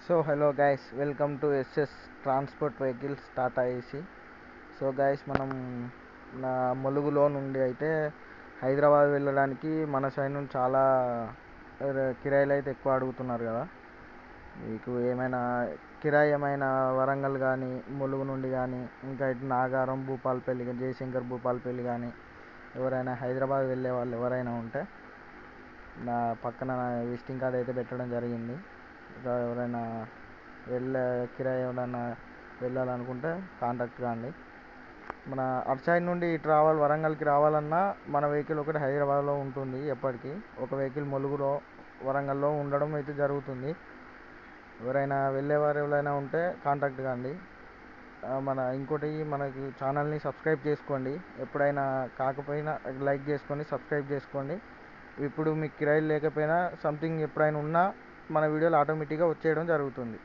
So hello guys, welcome to SS Transport Vehicles Tata AC. So guys మనం నా ములుగులో నుండి అయితే హైదరాబాద్ వెళ్ళడానికి మన సైడ్ నుండి చాలా కిరాయిలు అయితే ఎక్కువ అడుగుతున్నారు కదా. మీకు ఏమైనా కిరాయి ఏమైనా వరంగల్ కానీ ములుగు నుండి కానీ ఇంకా ఇటు నాగారం భూపాలపల్లి జయశంకర్ భూపాలపల్లి కానీ ఎవరైనా హైదరాబాద్ వెళ్ళే వాళ్ళు ఎవరైనా ఉంటే నా పక్కన విజిటింగ్ కార్డ్ అయితే పెట్టడం జరిగింది. ఇంకా ఎవరైనా కిరాయి ఎవరైనా వెళ్ళాలనుకుంటే కాంటాక్ట్ కాండి. మన అటు సైడ్ నుండి ఇటు వరంగల్కి రావాలన్నా మన వెహికల్ ఒకటి హైదరాబాద్లో ఉంటుంది. ఎప్పటికీ ఒక వెహికల్ ములుగులో వరంగల్లో ఉండడం అయితే జరుగుతుంది. ఎవరైనా వెళ్ళేవారు ఎవరైనా ఉంటే కాంటాక్ట్ కాండి. ఇంకోటి మనకి ఛానల్ని సబ్స్క్రైబ్ చేసుకోండి. ఎప్పుడైనా కాకపోయినా లైక్ చేసుకొని సబ్స్క్రైబ్ చేసుకోండి. ఇప్పుడు మీకు కిరాయిలు లేకపోయినా సంథింగ్ ఎప్పుడైనా ఉన్నా మన వీడియోలు ఆటోమేటిక్గా వచ్చేయడం జరుగుతుంది.